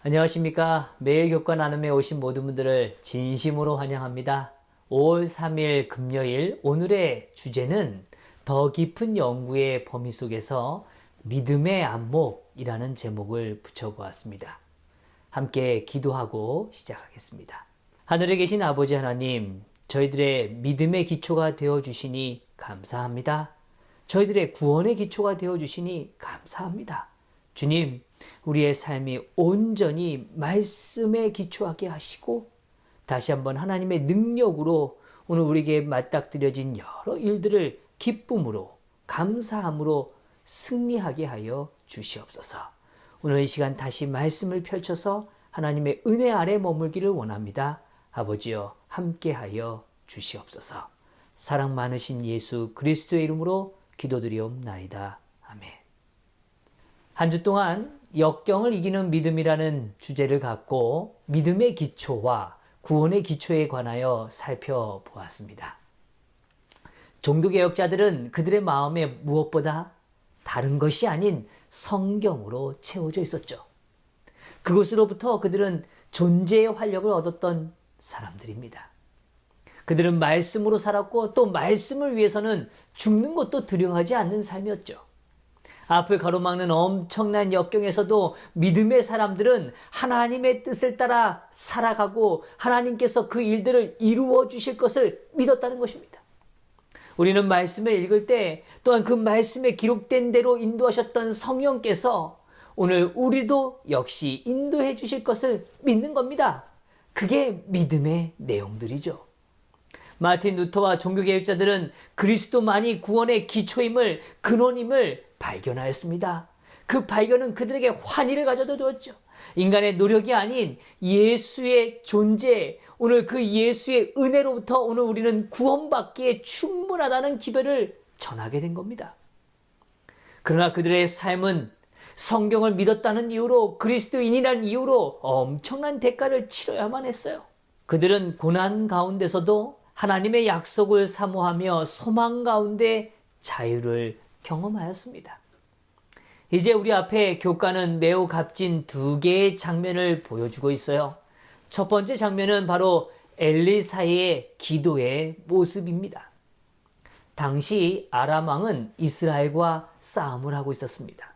안녕하십니까. 매일 교과 나눔에 오신 모든 분들을 진심으로 환영합니다. 5월 3일 금요일 오늘의 주제는 더 깊은 연구의 범위 속에서 믿음의 안목이라는 제목을 붙여보았습니다. 함께 기도하고 시작하겠습니다. 하늘에 계신 아버지 하나님, 저희들의 믿음의 기초가 되어주시니 감사합니다. 저희들의 구원의 기초가 되어주시니 감사합니다. 주님, 우리의 삶이 온전히 말씀에 기초하게 하시고 다시 한번 하나님의 능력으로 오늘 우리에게 맞닥뜨려진 여러 일들을 기쁨으로 감사함으로 승리하게 하여 주시옵소서. 오늘 이 시간 다시 말씀을 펼쳐서 하나님의 은혜 아래 머물기를 원합니다. 아버지여 함께하여 주시옵소서. 사랑 많으신 예수 그리스도의 이름으로 기도드리옵나이다. 아멘. 한 주 동안 역경을 이기는 믿음이라는 주제를 갖고 믿음의 기초와 구원의 기초에 관하여 살펴보았습니다. 종교개혁자들은 그들의 마음에 무엇보다 다른 것이 아닌 성경으로 채워져 있었죠. 그것으로부터 그들은 존재의 활력을 얻었던 사람들입니다. 그들은 말씀으로 살았고 또 말씀을 위해서는 죽는 것도 두려워하지 않는 삶이었죠. 앞을 가로막는 엄청난 역경에서도 믿음의 사람들은 하나님의 뜻을 따라 살아가고 하나님께서 그 일들을 이루어 주실 것을 믿었다는 것입니다. 우리는 말씀을 읽을 때 또한 그 말씀에 기록된 대로 인도하셨던 성령께서 오늘 우리도 역시 인도해 주실 것을 믿는 겁니다. 그게 믿음의 내용들이죠. 마틴 루터와 종교개혁자들은 그리스도만이 구원의 기초임을, 근원임을 발견하였습니다. 그 발견은 그들에게 환희를 가져다 주었죠. 인간의 노력이 아닌 예수의 존재, 오늘 그 예수의 은혜로부터 오늘 우리는 구원받기에 충분하다는 기별을 전하게 된 겁니다. 그러나 그들의 삶은 성경을 믿었다는 이유로, 그리스도인이라는 이유로 엄청난 대가를 치러야만 했어요. 그들은 고난 가운데서도 하나님의 약속을 사모하며 소망 가운데 자유를 경험하였습니다. 이제 우리 앞에 교과는 매우 값진 두 개의 장면을 보여주고 있어요. 첫 번째 장면은 바로 엘리사의 기도의 모습입니다. 당시 아람 왕은 이스라엘과 싸움을 하고 있었습니다.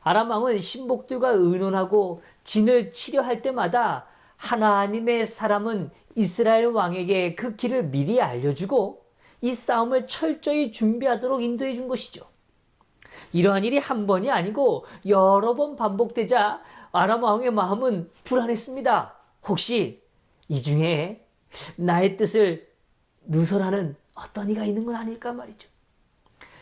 아람 왕은 신복들과 의논하고 진을 치려 할 때마다 하나님의 사람은 이스라엘 왕에게 그 길을 미리 알려주고 이 싸움을 철저히 준비하도록 인도해 준 것이죠. 이러한 일이 한 번이 아니고 여러 번 반복되자 아람 왕의 마음은 불안했습니다. 혹시 이 중에 나의 뜻을 누설하는 어떤 이가 있는 건 아닐까 말이죠.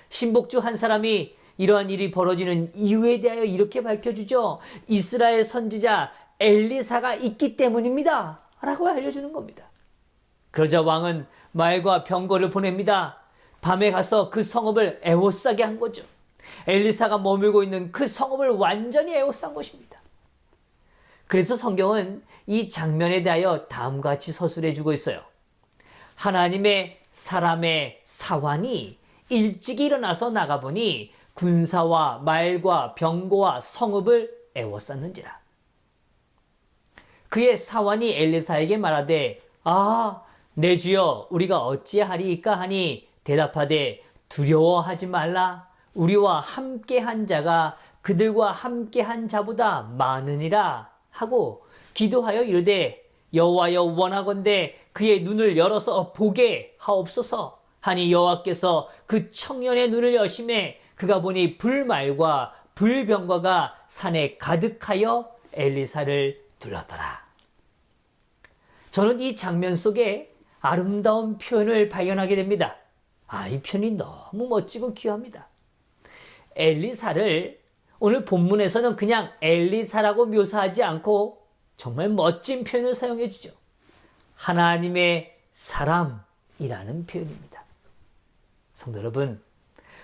신복주 한 사람이 이러한 일이 벌어지는 이유에 대하여 이렇게 밝혀주죠. 이스라엘 선지자 엘리사가 있기 때문입니다. 라고 알려주는 겁니다. 그러자 왕은 말과 병거를 보냅니다. 밤에 가서 그 성읍을 에워싸게 한 거죠. 엘리사가 머물고 있는 그 성읍을 완전히 에워싼 것입니다. 그래서 성경은 이 장면에 대하여 다음과 같이 서술해 주고 있어요. 하나님의 사람의 사환이 일찍 일어나서 나가보니 군사와 말과 병거와 성읍을 에워쌌는지라. 그의 사환이 엘리사에게 말하되 내 주여 우리가 어찌하리이까 하니 대답하되 두려워하지 말라. 우리와 함께한 자가 그들과 함께한 자보다 많으니라 하고 기도하여 이르되 여호와여 원하건대 그의 눈을 열어서 보게 하옵소서 하니 여호와께서 그 청년의 눈을 여심해 그가 보니 불말과 불병거가 산에 가득하여 엘리사를 둘렀더라. 저는 이 장면 속에 아름다운 표현을 발견하게 됩니다. 이 표현이 너무 멋지고 귀합니다. 엘리사를 오늘 본문에서는 그냥 엘리사라고 묘사하지 않고 정말 멋진 표현을 사용해 주죠. 하나님의 사람이라는 표현입니다. 성도 여러분,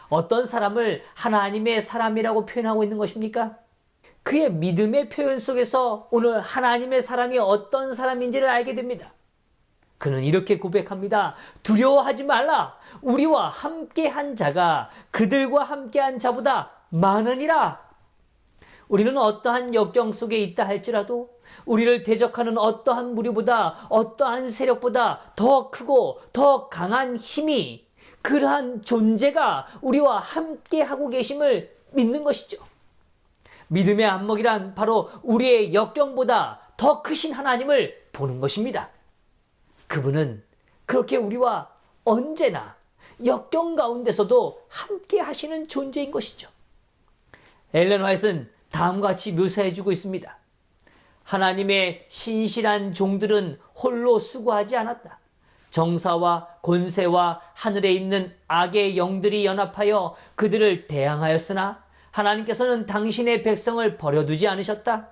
어떤 사람을 하나님의 사람이라고 표현하고 있는 것입니까? 그의 믿음의 표현 속에서 오늘 하나님의 사람이 어떤 사람인지를 알게 됩니다. 그는 이렇게 고백합니다. 두려워하지 말라. 우리와 함께한 자가 그들과 함께한 자보다 많으니라. 우리는 어떠한 역경 속에 있다 할지라도 우리를 대적하는 어떠한 무리보다, 어떠한 세력보다 더 크고 더 강한 힘이, 그러한 존재가 우리와 함께 하고 계심을 믿는 것이죠. 믿음의 안목이란 바로 우리의 역경보다 더 크신 하나님을 보는 것입니다. 그분은 그렇게 우리와 언제나 역경 가운데서도 함께 하시는 존재인 것이죠. 엘렌 화이트는 다음과 같이 묘사해주고 있습니다. 하나님의 신실한 종들은 홀로 수고하지 않았다. 정사와 권세와 하늘에 있는 악의 영들이 연합하여 그들을 대항하였으나 하나님께서는 당신의 백성을 버려두지 않으셨다.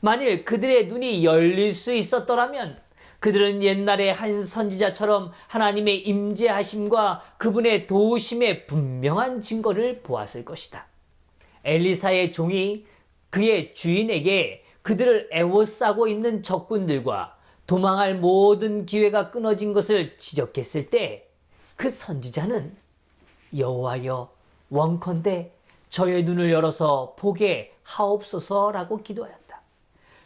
만일 그들의 눈이 열릴 수 있었더라면 그들은 옛날에 한 선지자처럼 하나님의 임재하심과 그분의 도우심의 분명한 증거를 보았을 것이다. 엘리사의 종이 그의 주인에게 그들을 애워싸고 있는 적군들과 도망할 모든 기회가 끊어진 것을 지적했을 때 그 선지자는 여호와여 원컨대 저의 눈을 열어서 보게 하옵소서라고 기도하였다.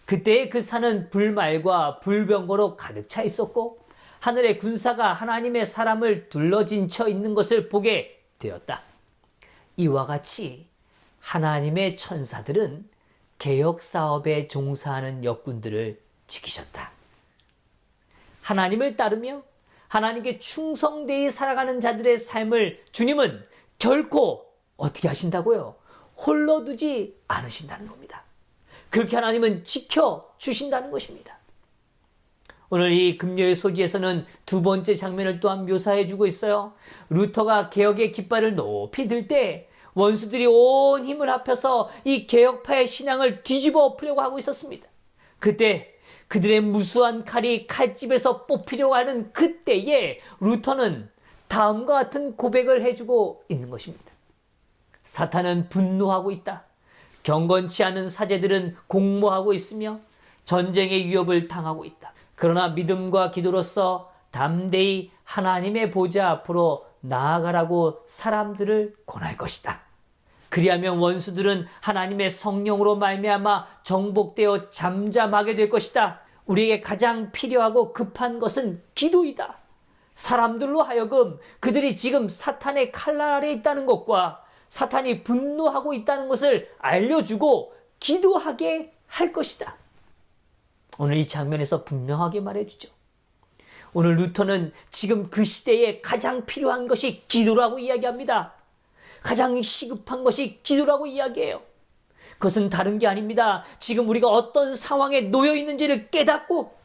그때 그 산은 불말과 불병거로 가득 차 있었고 하늘의 군사가 하나님의 사람을 둘러진 채 있는 것을 보게 되었다. 이와 같이 하나님의 천사들은 개혁사업에 종사하는 역군들을 지키셨다. 하나님을 따르며 하나님께 충성되이 살아가는 자들의 삶을 주님은 결코 어떻게 하신다고요? 홀로 두지 않으신다는 겁니다. 그렇게 하나님은 지켜주신다는 것입니다. 오늘 이 금요일 소지에서는 두 번째 장면을 또한 묘사해주고 있어요. 루터가 개혁의 깃발을 높이 들 때 원수들이 온 힘을 합해서 이 개혁파의 신앙을 뒤집어 엎으려고 하고 있었습니다. 그때 그들의 무수한 칼이 칼집에서 뽑히려고 하는 그때에 루터는 다음과 같은 고백을 해주고 있는 것입니다. 사탄은 분노하고 있다. 경건치 않은 사제들은 공모하고 있으며 전쟁의 위협을 당하고 있다. 그러나 믿음과 기도로서 담대히 하나님의 보좌 앞으로 나아가라고 사람들을 권할 것이다. 그리하면 원수들은 하나님의 성령으로 말미암아 정복되어 잠잠하게 될 것이다. 우리에게 가장 필요하고 급한 것은 기도이다. 사람들로 하여금 그들이 지금 사탄의 칼날 아래 있다는 것과 사탄이 분노하고 있다는 것을 알려주고 기도하게 할 것이다. 오늘 이 장면에서 분명하게 말해주죠. 오늘 루터는 지금 그 시대에 가장 필요한 것이 기도라고 이야기합니다. 가장 시급한 것이 기도라고 이야기해요. 그것은 다른 게 아닙니다. 지금 우리가 어떤 상황에 놓여 있는지를 깨닫고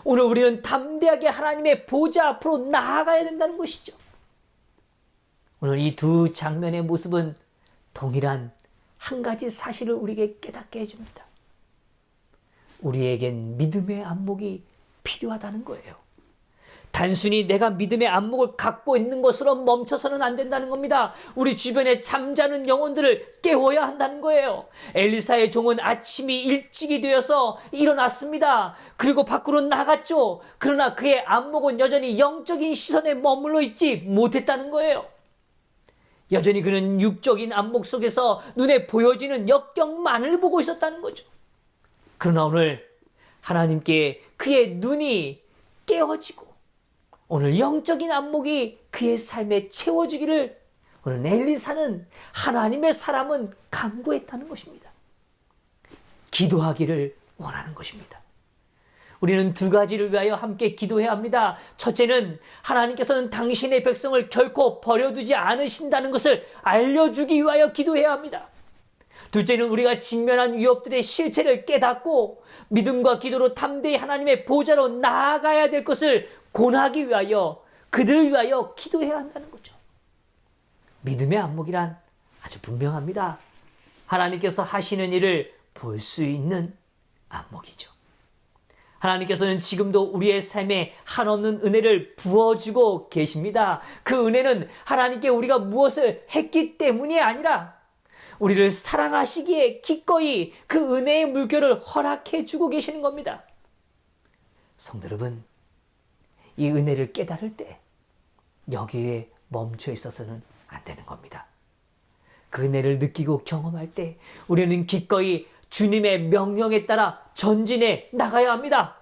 오늘 우리는 담대하게 하나님의 보좌 앞으로 나아가야 된다는 것이죠. 오늘 이 두 장면의 모습은 동일한 한 가지 사실을 우리에게 깨닫게 해줍니다. 우리에겐 믿음의 안목이 필요하다는 거예요. 단순히 내가 믿음의 안목을 갖고 있는 것으로 멈춰서는 안 된다는 겁니다. 우리 주변에 잠자는 영혼들을 깨워야 한다는 거예요. 엘리사의 종은 아침이 일찍이 되어서 일어났습니다. 그리고 밖으로 나갔죠. 그러나 그의 안목은 여전히 영적인 시선에 머물러 있지 못했다는 거예요. 여전히 그는 육적인 안목 속에서 눈에 보여지는 역경만을 보고 있었다는 거죠. 그러나 오늘 하나님께 그의 눈이 깨어지고 오늘 영적인 안목이 그의 삶에 채워지기를 오늘 엘리사는 하나님의 사람은 간구했다는 것입니다. 기도하기를 원하는 것입니다. 우리는 두 가지를 위하여 함께 기도해야 합니다. 첫째는 하나님께서는 당신의 백성을 결코 버려두지 않으신다는 것을 알려주기 위하여 기도해야 합니다. 둘째는 우리가 직면한 위협들의 실체를 깨닫고 믿음과 기도로 담대히 하나님의 보좌로 나아가야 될 것을 권하기 위하여 그들을 위하여 기도해야 한다는 거죠. 믿음의 안목이란 아주 분명합니다. 하나님께서 하시는 일을 볼 수 있는 안목이죠. 하나님께서는 지금도 우리의 삶에 한없는 은혜를 부어주고 계십니다. 그 은혜는 하나님께 우리가 무엇을 했기 때문이 아니라 우리를 사랑하시기에 기꺼이 그 은혜의 물결을 허락해 주고 계시는 겁니다. 성도 여러분, 이 은혜를 깨달을 때 여기에 멈춰 있어서는 안 되는 겁니다. 그 은혜를 느끼고 경험할 때 우리는 기꺼이 주님의 명령에 따라 전진해 나가야 합니다.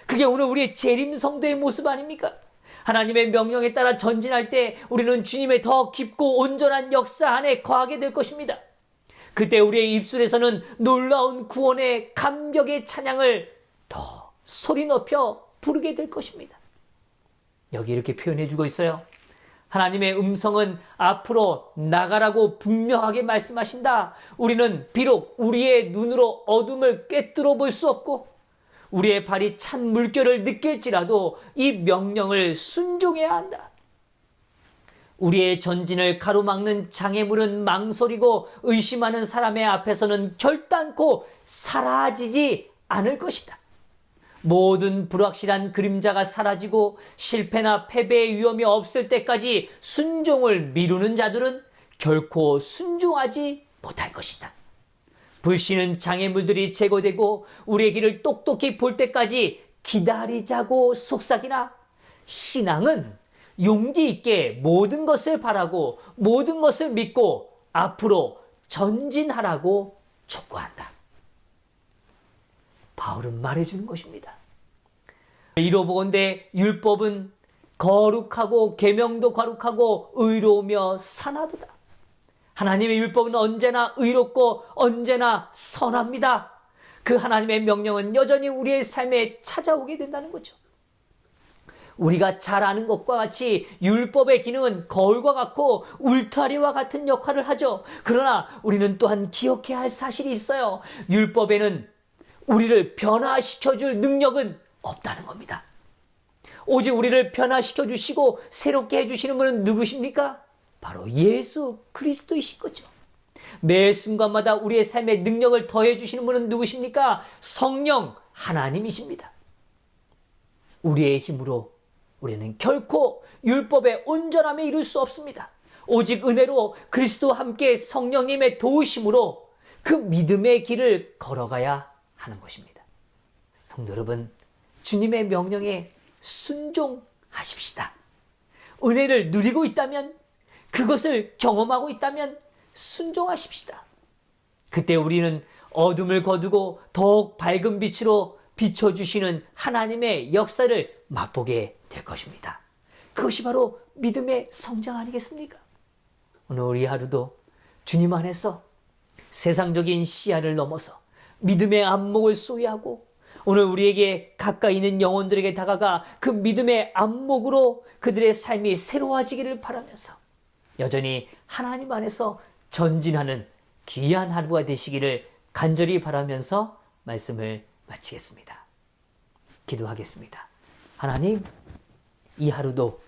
그게 오늘 우리의 재림 성도의 모습 아닙니까? 하나님의 명령에 따라 전진할 때 우리는 주님의 더 깊고 온전한 역사 안에 거하게 될 것입니다. 그때 우리의 입술에서는 놀라운 구원의 감격의 찬양을 더 소리 높여 부르게 될 것입니다. 여기 이렇게 표현해 주고 있어요. 하나님의 음성은 앞으로 나가라고 분명하게 말씀하신다. 우리는 비록 우리의 눈으로 어둠을 꿰뚫어 볼 수 없고 우리의 발이 찬 물결을 느낄지라도 이 명령을 순종해야 한다. 우리의 전진을 가로막는 장애물은 망설이고 의심하는 사람의 앞에서는 결단코 사라지지 않을 것이다. 모든 불확실한 그림자가 사라지고 실패나 패배의 위험이 없을 때까지 순종을 미루는 자들은 결코 순종하지 못할 것이다. 불신은 장애물들이 제거되고 우리의 길을 똑똑히 볼 때까지 기다리자고 속삭이나 신앙은 용기 있게 모든 것을 바라고 모든 것을 믿고 앞으로 전진하라고 촉구한다. 바울은 말해주는 것입니다. 이로보건대 율법은 거룩하고 계명도 거룩하고 의로우며 선하도다. 하나님의 율법은 언제나 의롭고 언제나 선합니다. 그 하나님의 명령은 여전히 우리의 삶에 찾아오게 된다는 거죠. 우리가 잘 아는 것과 같이 율법의 기능은 거울과 같고 울타리와 같은 역할을 하죠. 그러나 우리는 또한 기억해야 할 사실이 있어요. 율법에는 우리를 변화시켜줄 능력은 없다는 겁니다. 오직 우리를 변화시켜 주시고 새롭게 해주시는 분은 누구십니까? 바로 예수 그리스도이신 거죠. 매 순간마다 우리의 삶에 능력을 더해 주시는 분은 누구십니까? 성령 하나님이십니다. 우리의 힘으로 우리는 결코 율법의 온전함에 이룰 수 없습니다. 오직 은혜로 그리스도와 함께 성령님의 도우심으로 그 믿음의 길을 걸어가야 하는 것입니다. 성도 여러분, 주님의 명령에 순종하십시다. 은혜를 누리고 있다면, 그것을 경험하고 있다면 순종하십시다. 그때 우리는 어둠을 거두고 더욱 밝은 빛으로 비춰주시는 하나님의 역사를 맛보게 될 것입니다. 그것이 바로 믿음의 성장 아니겠습니까? 오늘 우리 하루도 주님 안에서 세상적인 시야를 넘어서 믿음의 안목을 소유하고 오늘 우리에게 가까이 있는 영혼들에게 다가가 그 믿음의 안목으로 그들의 삶이 새로워지기를 바라면서 여전히 하나님 안에서 전진하는 귀한 하루가 되시기를 간절히 바라면서 말씀을 마치겠습니다. 기도하겠습니다. 하나님, 이 하루도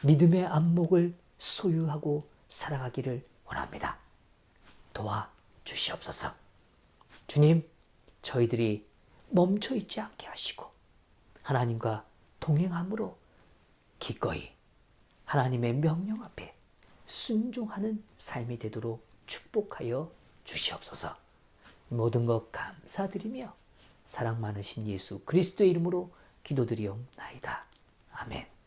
믿음의 안목을 소유하고 살아가기를 원합니다. 도와주시옵소서. 주님, 저희들이 멈춰 있지 않게 하시고 하나님과 동행함으로 기꺼이 하나님의 명령 앞에 순종하는 삶이 되도록 축복하여 주시옵소서. 모든 것 감사드리며 사랑 많으신 예수 그리스도의 이름으로 기도드리옵나이다. 아멘.